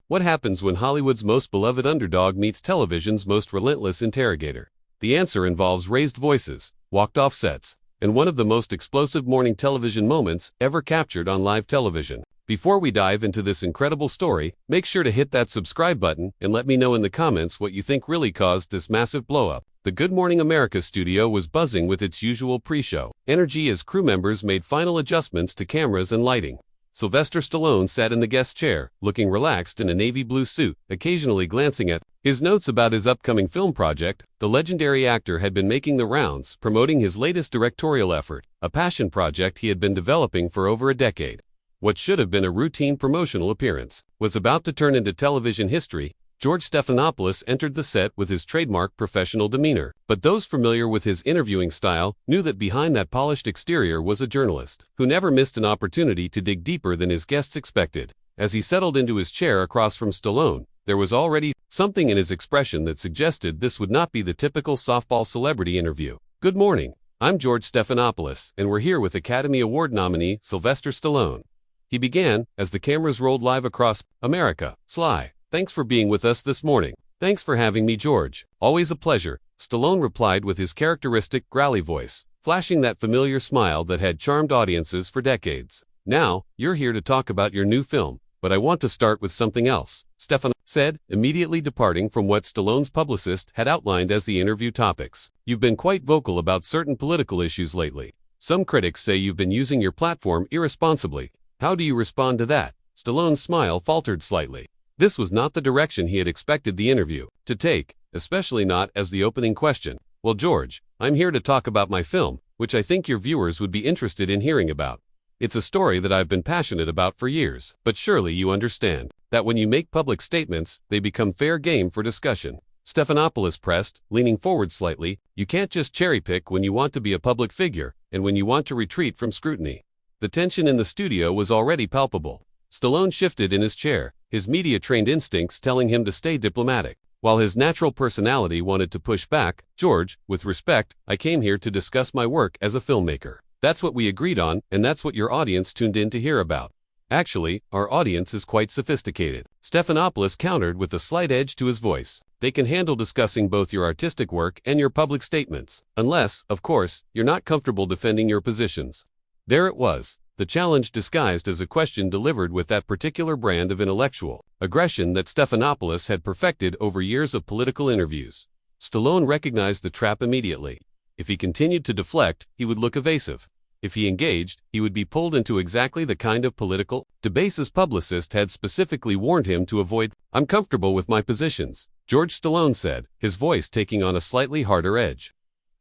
What happens when Hollywood's most beloved underdog meets television's most relentless interrogator? The answer involves raised voices, walked-off sets, and one of the most explosive morning television moments ever captured on live television. Before we dive into this incredible story, make sure to hit that subscribe button and let me know in the comments what you think really caused this massive blow-up. The Good Morning America studio was buzzing with its usual pre-show energy as crew members made final adjustments to cameras and lighting. Sylvester Stallone sat in the guest chair, looking relaxed in a navy blue suit, occasionally glancing at his notes about his upcoming film project. The legendary actor had been making the rounds, promoting his latest directorial effort, a passion project he had been developing for over a decade. What should have been a routine promotional appearance was about to turn into television history. George Stephanopoulos entered the set with his trademark professional demeanor, but those familiar with his interviewing style knew that behind that polished exterior was a journalist who never missed an opportunity to dig deeper than his guests expected. As he settled into his chair across from Stallone, there was already something in his expression that suggested this would not be the typical softball celebrity interview. "Good morning, I'm George Stephanopoulos, and we're here with Academy Award nominee Sylvester Stallone," he began, as the cameras rolled live across America. "Sly, thanks for being with us this morning." "Thanks for having me, George. Always a pleasure," Stallone replied with his characteristic growly voice, flashing that familiar smile that had charmed audiences for decades. "Now, you're here to talk about your new film, but I want to start with something else," Stefan said, immediately departing from what Stallone's publicist had outlined as the interview topics. "You've been quite vocal about certain political issues lately. Some critics say you've been using your platform irresponsibly. How do you respond to that?" Stallone's smile faltered slightly. This was not the direction he had expected the interview to take, especially not as the opening question. "Well, George, I'm here to talk about my film, which I think your viewers would be interested in hearing about. It's a story that I've been passionate about for years, but surely you understand that when you make public statements, they become fair game for discussion." Stephanopoulos pressed, leaning forward slightly. "You can't just cherry-pick when you want to be a public figure and when you want to retreat from scrutiny." The tension in the studio was already palpable. Stallone shifted in his chair, his media-trained instincts telling him to stay diplomatic, while his natural personality wanted to push back. "George, with respect, I came here to discuss my work as a filmmaker. That's what we agreed on, and that's what your audience tuned in to hear about." "Actually, our audience is quite sophisticated," Stephanopoulos countered with a slight edge to his voice. "They can handle discussing both your artistic work and your public statements, unless, of course, you're not comfortable defending your positions." There it was, the challenge disguised as a question delivered with that particular brand of intellectual aggression that Stephanopoulos had perfected over years of political interviews. Stallone recognized the trap immediately. If he continued to deflect, he would look evasive. If he engaged, he would be pulled into exactly the kind of political debate his publicist had specifically warned him to avoid. "I'm comfortable with my positions," George Stallone said, his voice taking on a slightly harder edge.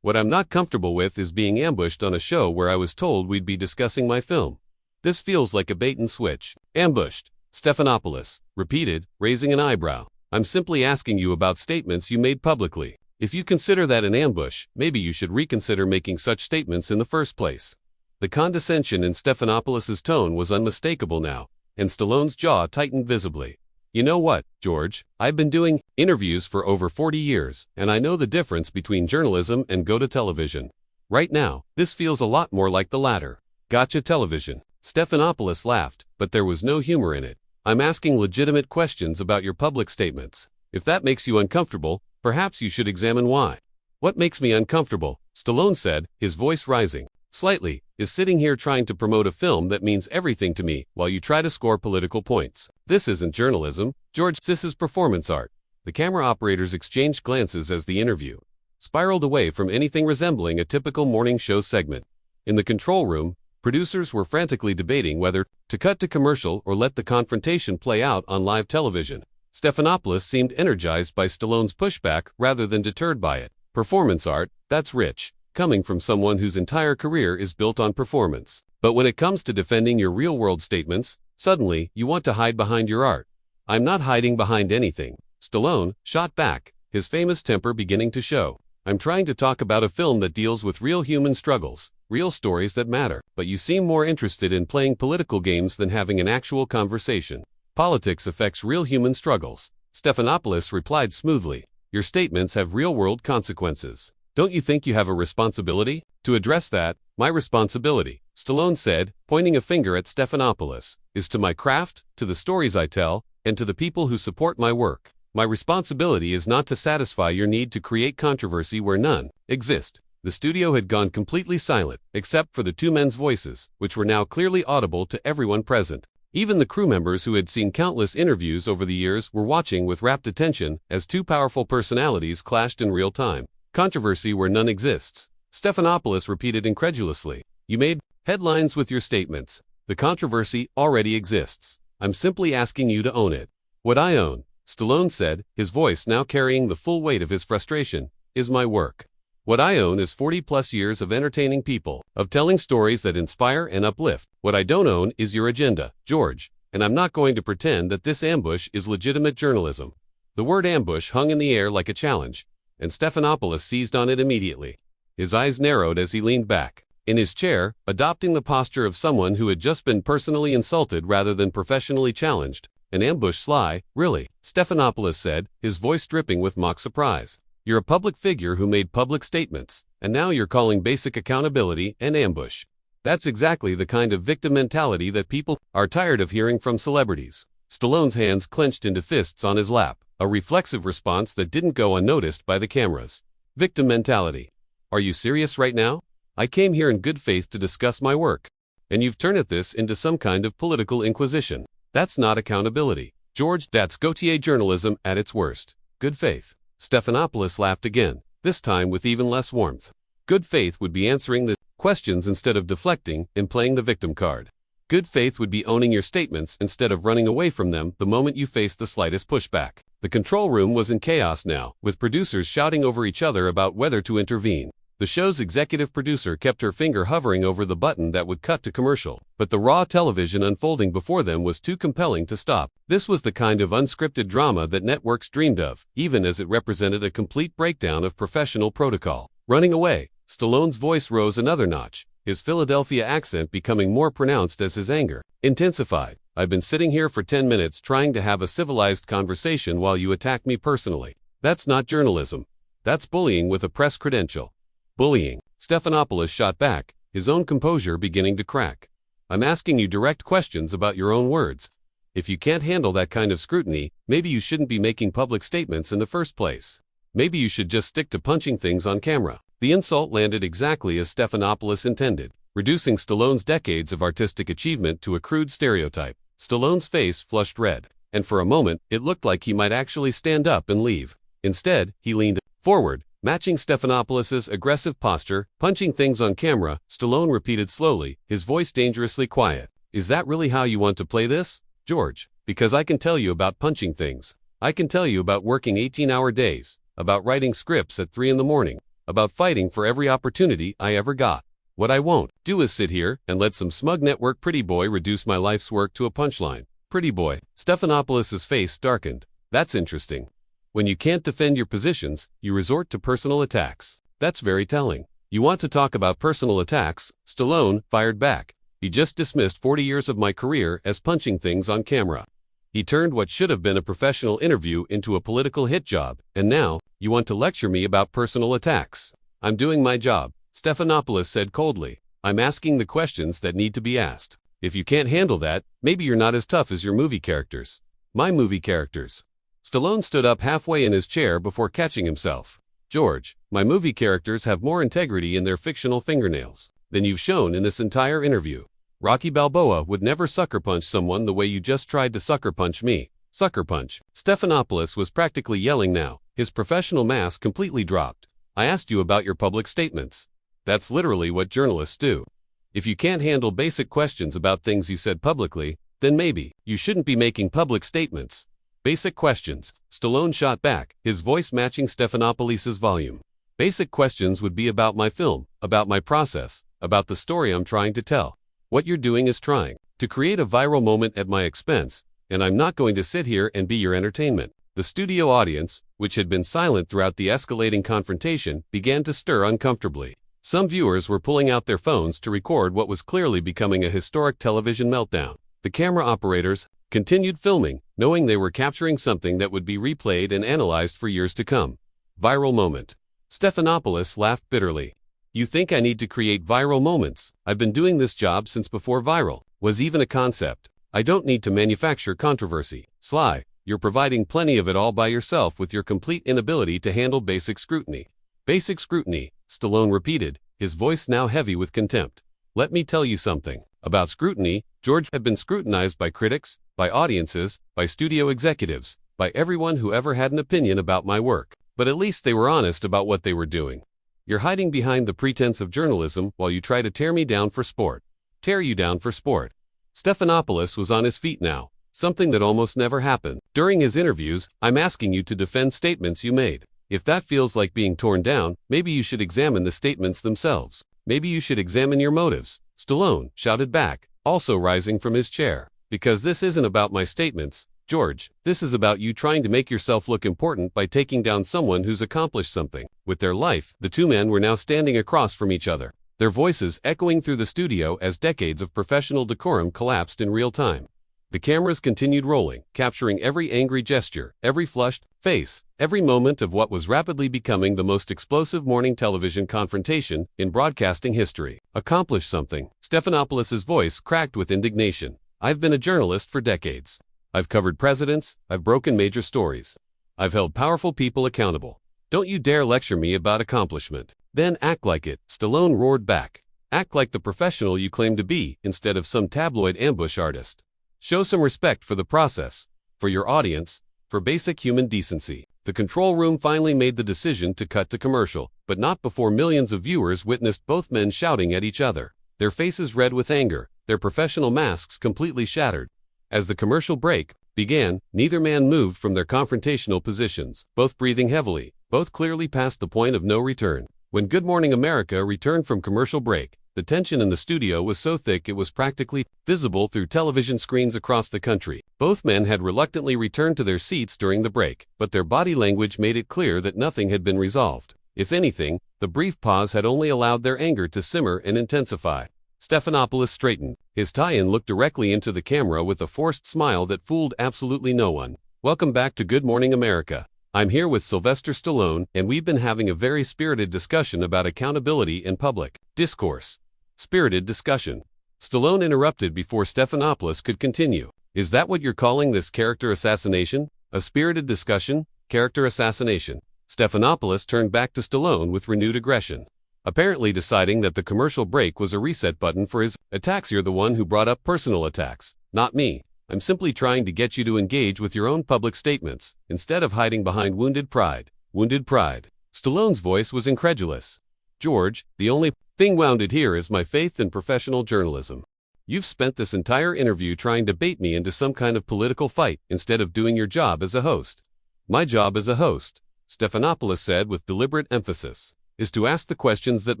"What I'm not comfortable with is being ambushed on a show where I was told we'd be discussing my film. This feels like a bait and switch." "Ambushed," Stephanopoulos repeated, raising an eyebrow. "I'm simply asking you about statements you made publicly. If you consider that an ambush, maybe you should reconsider making such statements in the first place." The condescension in Stephanopoulos' tone was unmistakable now, and Stallone's jaw tightened visibly. "You know what, George? I've been doing interviews for over 40 years, and I know the difference between journalism and go-to television. Right now, this feels a lot more like the latter." "Gotcha television." Stephanopoulos laughed, but there was no humor in it. "I'm asking legitimate questions about your public statements. If that makes you uncomfortable, perhaps you should examine why." "What makes me uncomfortable," Stallone said, his voice rising slightly, "is sitting here trying to promote a film that means everything to me while you try to score political points. This isn't journalism, George, this is performance art." The camera operators exchanged glances as the interview spiraled away from anything resembling a typical morning show segment. In the control room, producers were frantically debating whether to cut to commercial or let the confrontation play out on live television. Stephanopoulos seemed energized by Stallone's pushback rather than deterred by it. "Performance art, that's rich, coming from someone whose entire career is built on performance. But when it comes to defending your real-world statements, suddenly you want to hide behind your art." "I'm not hiding behind anything," Stallone shot back, his famous temper beginning to show. "I'm trying to talk about a film that deals with real human struggles, real stories that matter. But you seem more interested in playing political games than having an actual conversation." "Politics affects real human struggles," Stephanopoulos replied smoothly. "Your statements have real-world consequences. Don't you think you have a responsibility to address that?" "My responsibility," Stallone said, pointing a finger at Stephanopoulos, "is to my craft, to the stories I tell, And to the people who support my work, my responsibility is not to satisfy your need to create controversy where none exists. The studio had gone completely silent, except for the two men's voices, which were now clearly audible to everyone present. Even the crew members who had seen countless interviews over the years were watching with rapt attention as two powerful personalities clashed in real time. Controversy where none exists. Stephanopoulos repeated incredulously. You made headlines with your statements. The controversy already exists. I'm simply asking you to own it. What I own, Stallone said, his voice now carrying the full weight of his frustration, is my work. What I own is 40-plus years of entertaining people, of telling stories that inspire and uplift. What I don't own is your agenda, George, and I'm not going to pretend that this ambush is legitimate journalism. The word ambush hung in the air like a challenge, and Stephanopoulos seized on it immediately. His eyes narrowed as he leaned back in his chair, adopting the posture of someone who had just been personally insulted rather than professionally challenged. An ambush, Sly, really, Stephanopoulos said, his voice dripping with mock surprise. You're a public figure who made public statements, and now you're calling basic accountability an ambush. That's exactly the kind of victim mentality that people are tired of hearing from celebrities. Stallone's hands clenched into fists on his lap, a reflexive response that didn't go unnoticed by the cameras. Victim mentality. Are you serious right now? I came here in good faith to discuss my work, and you've turned this into some kind of political inquisition. That's not accountability, George. That's Gautier journalism at its worst. Good faith. Stephanopoulos laughed again, this time with even less warmth. Good faith would be answering the questions instead of deflecting and playing the victim card. Good faith would be owning your statements instead of running away from them the moment you faced the slightest pushback. The control room was in chaos now, with producers shouting over each other about whether to intervene. The show's executive producer kept her finger hovering over the button that would cut to commercial, but the raw television unfolding before them was too compelling to stop. This was the kind of unscripted drama that networks dreamed of, even as it represented a complete breakdown of professional protocol. Running away, Stallone's voice rose another notch, his Philadelphia accent becoming more pronounced as his anger intensified. I've been sitting here for 10 minutes trying to have a civilized conversation while you attack me personally. That's not journalism. That's bullying with a press credential. Bullying, Stephanopoulos shot back, his own composure beginning to crack. I'm asking you direct questions about your own words. If you can't handle that kind of scrutiny, maybe you shouldn't be making public statements in the first place. Maybe you should just stick to punching things on camera. The insult landed exactly as Stephanopoulos intended, reducing Stallone's decades of artistic achievement to a crude stereotype. Stallone's face flushed red, and for a moment, it looked like he might actually stand up and leave. Instead, he leaned forward, matching Stephanopoulos' aggressive posture. Punching things on camera, Stallone repeated slowly, his voice dangerously quiet. Is that really how you want to play this, George? Because I can tell you about punching things. I can tell you about working 18-hour days, about writing scripts at 3 in the morning, about fighting for every opportunity I ever got. What I won't do is sit here and let some smug network pretty boy reduce my life's work to a punchline. Pretty boy. Stephanopoulos' face darkened. That's interesting. When you can't defend your positions, you resort to personal attacks. That's very telling. You want to talk about personal attacks? Stallone fired back. He just dismissed 40 years of my career as punching things on camera. He turned what should have been a professional interview into a political hit job, and now, you want to lecture me about personal attacks. I'm doing my job, Stephanopoulos said coldly. I'm asking the questions that need to be asked. If you can't handle that, maybe you're not as tough as your movie characters. My movie characters. Stallone stood up halfway in his chair before catching himself. George, my movie characters have more integrity in their fictional fingernails than you've shown in this entire interview. Rocky Balboa would never sucker punch someone the way you just tried to sucker punch me. Sucker punch. Stephanopoulos was practically yelling now, his professional mask completely dropped. I asked you about your public statements. That's literally what journalists do. If you can't handle basic questions about things you said publicly, then maybe you shouldn't be making public statements. Basic questions, Stallone shot back, his voice matching Stephanopoulos' volume. Basic questions would be about my film, about my process, about the story I'm trying to tell. What you're doing is trying to create a viral moment at my expense, and I'm not going to sit here and be your entertainment. The studio audience, which had been silent throughout the escalating confrontation, began to stir uncomfortably. Some viewers were pulling out their phones to record what was clearly becoming a historic television meltdown. The camera operators continued filming, knowing they were capturing something that would be replayed and analyzed for years to come. Viral moment. Stephanopoulos laughed bitterly. You think I need to create viral moments? I've been doing this job since before viral was even a concept. I don't need to manufacture controversy. Sly, you're providing plenty of it all by yourself with your complete inability to handle basic scrutiny. Basic scrutiny, Stallone repeated, his voice now heavy with contempt. Let me tell you something. About scrutiny, George had been scrutinized by critics, by audiences, by studio executives, by everyone who ever had an opinion about my work. But at least they were honest about what they were doing. You're hiding behind the pretense of journalism while you try to tear me down for sport. Tear you down for sport. Stephanopoulos was on his feet now, something that almost never happened. During his interviews, I'm asking you to defend statements you made. If that feels like being torn down, maybe you should examine the statements themselves. Maybe you should examine your motives. Stallone shouted back, also rising from his chair. Because this isn't about my statements, George, this is about you trying to make yourself look important by taking down someone who's accomplished something. With their life, the two men were now standing across from each other, their voices echoing through the studio as decades of professional decorum collapsed in real time. The cameras continued rolling, capturing every angry gesture, every flushed face, every moment of what was rapidly becoming the most explosive morning television confrontation in broadcasting history. Accomplish something. Stephanopoulos' voice cracked with indignation. I've been a journalist for decades. I've covered presidents, I've broken major stories. I've held powerful people accountable. Don't you dare lecture me about accomplishment. Then act like it, Stallone roared back. Act like the professional you claim to be, instead of some tabloid ambush artist. Show some respect for the process, for your audience, for basic human decency. The control room finally made the decision to cut to commercial, but not before millions of viewers witnessed both men shouting at each other, their faces red with anger, their professional masks completely shattered. As the commercial break began, neither man moved from their confrontational positions, both breathing heavily, both clearly past the point of no return. When Good Morning America returned from commercial break, the tension in the studio was so thick it was practically visible through television screens across the country. Both men had reluctantly returned to their seats during the break, but their body language made it clear that nothing had been resolved. If anything, the brief pause had only allowed their anger to simmer and intensify. Stephanopoulos straightened. His tie-in looked directly into the camera with a forced smile that fooled absolutely no one. Welcome back to Good Morning America. I'm here with Sylvester Stallone, and we've been having a very spirited discussion about accountability in public discourse. Spirited discussion. Stallone interrupted before Stephanopoulos could continue. Is that what you're calling this character assassination? A spirited discussion? Character assassination? Stephanopoulos turned back to Stallone with renewed aggression, apparently deciding that the commercial break was a reset button for his attacks. You're the one who brought up personal attacks, not me. I'm simply trying to get you to engage with your own public statements, instead of hiding behind wounded pride. Wounded pride. Stallone's voice was incredulous. George, the only thing wounded here is my faith in professional journalism. You've spent this entire interview trying to bait me into some kind of political fight, instead of doing your job as a host. My job as a host, Stephanopoulos said with deliberate emphasis, is to ask the questions that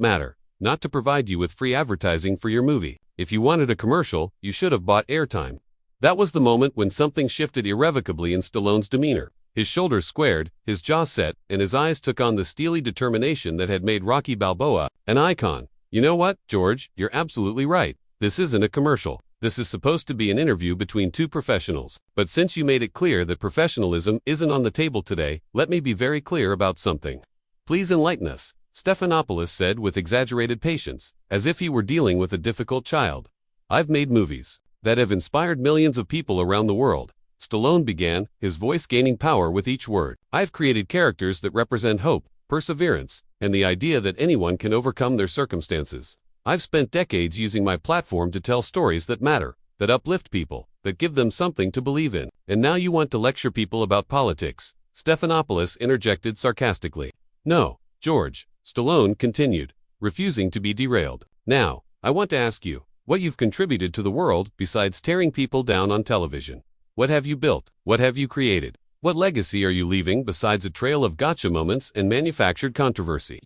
matter, not to provide you with free advertising for your movie. If you wanted a commercial, you should have bought airtime. That was the moment when something shifted irrevocably in Stallone's demeanor. His shoulders squared, his jaw set, and his eyes took on the steely determination that had made Rocky Balboa an icon. You know what, George, you're absolutely right. This isn't a commercial. This is supposed to be an interview between two professionals. But since you made it clear that professionalism isn't on the table today, let me be very clear about something. Please enlighten us, Stephanopoulos said with exaggerated patience, as if he were dealing with a difficult child. I've made movies that have inspired millions of people around the world. Stallone began, his voice gaining power with each word. I've created characters that represent hope, perseverance, and the idea that anyone can overcome their circumstances. I've spent decades using my platform to tell stories that matter, that uplift people, that give them something to believe in. And now you want to lecture people about politics, Stephanopoulos interjected sarcastically. No, George, Stallone continued, refusing to be derailed. Now, I want to ask you, what you've contributed to the world besides tearing people down on television. What have you built? What have you created? What legacy are you leaving besides a trail of gotcha moments and manufactured controversy?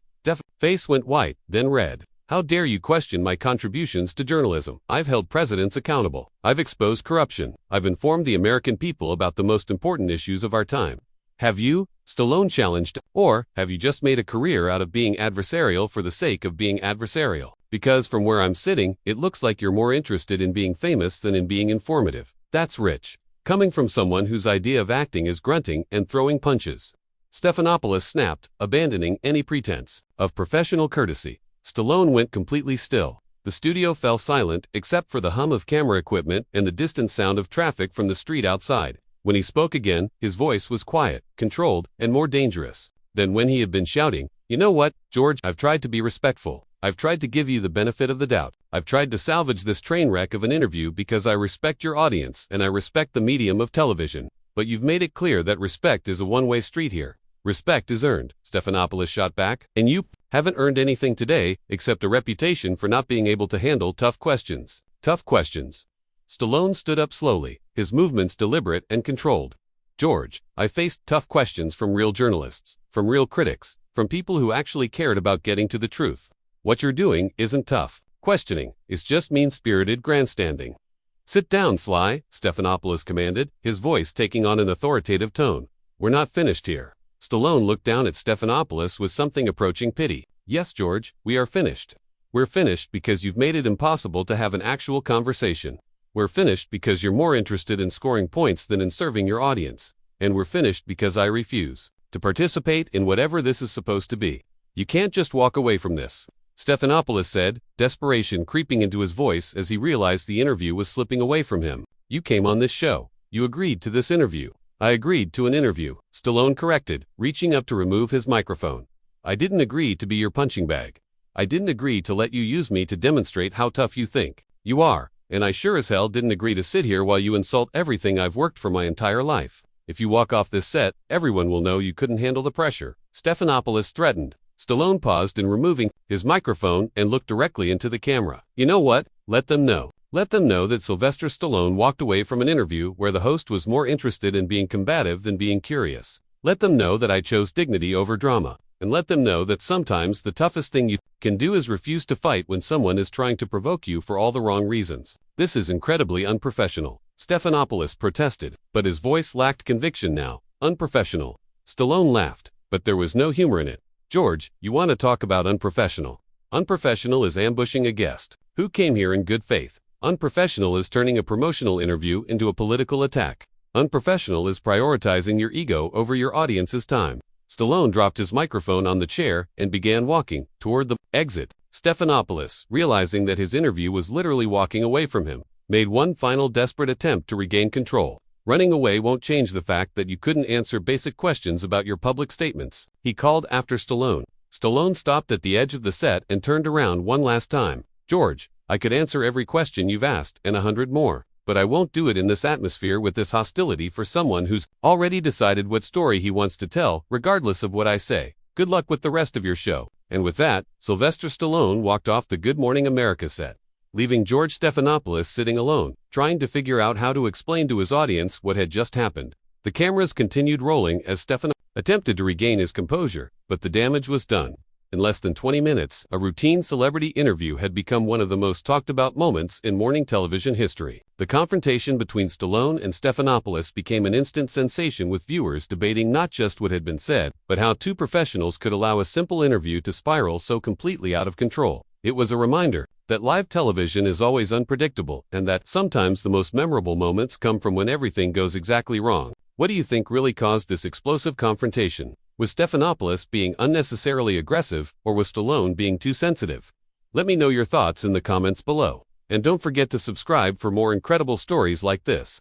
Face went white, then red. How dare you question my contributions to journalism? I've held presidents accountable. I've exposed corruption. I've informed the American people about the most important issues of our time. Have you? Stallone challenged. Or have you just made a career out of being adversarial for the sake of being adversarial? Because from where I'm sitting, it looks like you're more interested in being famous than in being informative. That's rich. Coming from someone whose idea of acting is grunting and throwing punches. Stephanopoulos snapped, abandoning any pretense of professional courtesy. Stallone went completely still. The studio fell silent, except for the hum of camera equipment and the distant sound of traffic from the street outside. When he spoke again, his voice was quiet, controlled, and more dangerous than when he had been shouting. You know what, George, I've tried to be respectful. I've tried to give you the benefit of the doubt. I've tried to salvage this train wreck of an interview because I respect your audience and I respect the medium of television. But you've made it clear that respect is a one-way street here. Respect is earned, Stephanopoulos shot back, and you haven't earned anything today except a reputation for not being able to handle tough questions. Tough questions. Stallone stood up slowly, his movements deliberate and controlled. George, I faced tough questions from real journalists, from real critics, from people who actually cared about getting to the truth. What you're doing isn't tough questioning, it's just mean-spirited grandstanding. Sit down, Sly, Stephanopoulos commanded, his voice taking on an authoritative tone. We're not finished here. Stallone looked down at Stephanopoulos with something approaching pity. Yes, George, we are finished. We're finished because you've made it impossible to have an actual conversation. We're finished because you're more interested in scoring points than in serving your audience. And we're finished because I refuse to participate in whatever this is supposed to be. You can't just walk away from this, Stephanopoulos said, desperation creeping into his voice as he realized the interview was slipping away from him. You came on this show. You agreed to this interview. I agreed to an interview, Stallone corrected, reaching up to remove his microphone. I didn't agree to be your punching bag. I didn't agree to let you use me to demonstrate how tough you think you are, and I sure as hell didn't agree to sit here while you insult everything I've worked for my entire life. If you walk off this set, everyone will know you couldn't handle the pressure, Stephanopoulos threatened. Stallone paused in removing his microphone and looked directly into the camera. You know what? Let them know. Let them know that Sylvester Stallone walked away from an interview where the host was more interested in being combative than being curious. Let them know that I chose dignity over drama. And let them know that sometimes the toughest thing you can do is refuse to fight when someone is trying to provoke you for all the wrong reasons. This is incredibly unprofessional, Stephanopoulos protested, but his voice lacked conviction now. Unprofessional. Stallone laughed, but there was no humor in it. George, you want to talk about unprofessional? Unprofessional is ambushing a guest who came here in good faith. Unprofessional is turning a promotional interview into a political attack. Unprofessional is prioritizing your ego over your audience's time. Stallone dropped his microphone on the chair and began walking toward the exit. Stephanopoulos, realizing that his interview was literally walking away from him, made one final desperate attempt to regain control. Running away won't change the fact that you couldn't answer basic questions about your public statements, he called after Stallone. Stallone stopped at the edge of the set and turned around one last time. George, I could answer every question you've asked and 100 more, but I won't do it in this atmosphere with this hostility for someone who's already decided what story he wants to tell, regardless of what I say. Good luck with the rest of your show. And with that, Sylvester Stallone walked off the Good Morning America set, leaving George Stephanopoulos sitting alone, trying to figure out how to explain to his audience what had just happened. The cameras continued rolling as Stephanopoulos attempted to regain his composure, but the damage was done. In less than 20 minutes, a routine celebrity interview had become one of the most talked about moments in morning television history. The confrontation between Stallone and Stephanopoulos became an instant sensation, with viewers debating not just what had been said, but how two professionals could allow a simple interview to spiral so completely out of control. It was a reminder that live television is always unpredictable and that sometimes the most memorable moments come from when everything goes exactly wrong. What do you think really caused this explosive confrontation? Was Stephanopoulos being unnecessarily aggressive, or was Stallone being too sensitive? Let me know your thoughts in the comments below. And don't forget to subscribe for more incredible stories like this.